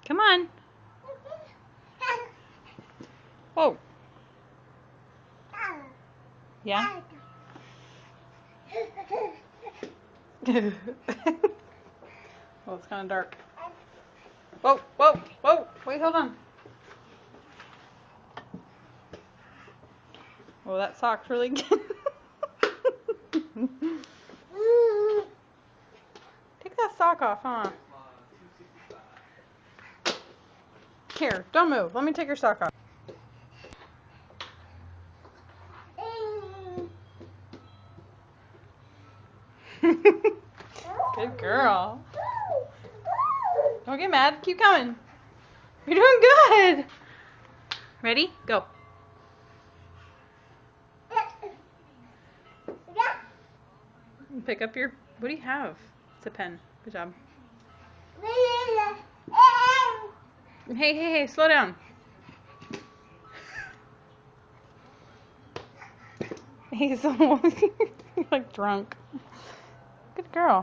Come on. Whoa. Yeah? Well, it's kind of dark. Whoa, whoa, whoa. Wait, hold on. Well, that sock's really good. Take that sock off, huh? Here, don't move. Let me take your sock off. Good girl. Don't get mad. Keep coming. You're doing good. Ready? Go. Pick up your... What do you have? It's a pen. Good job. Hey, hey, hey. Slow down. He's almost like drunk. Good girl.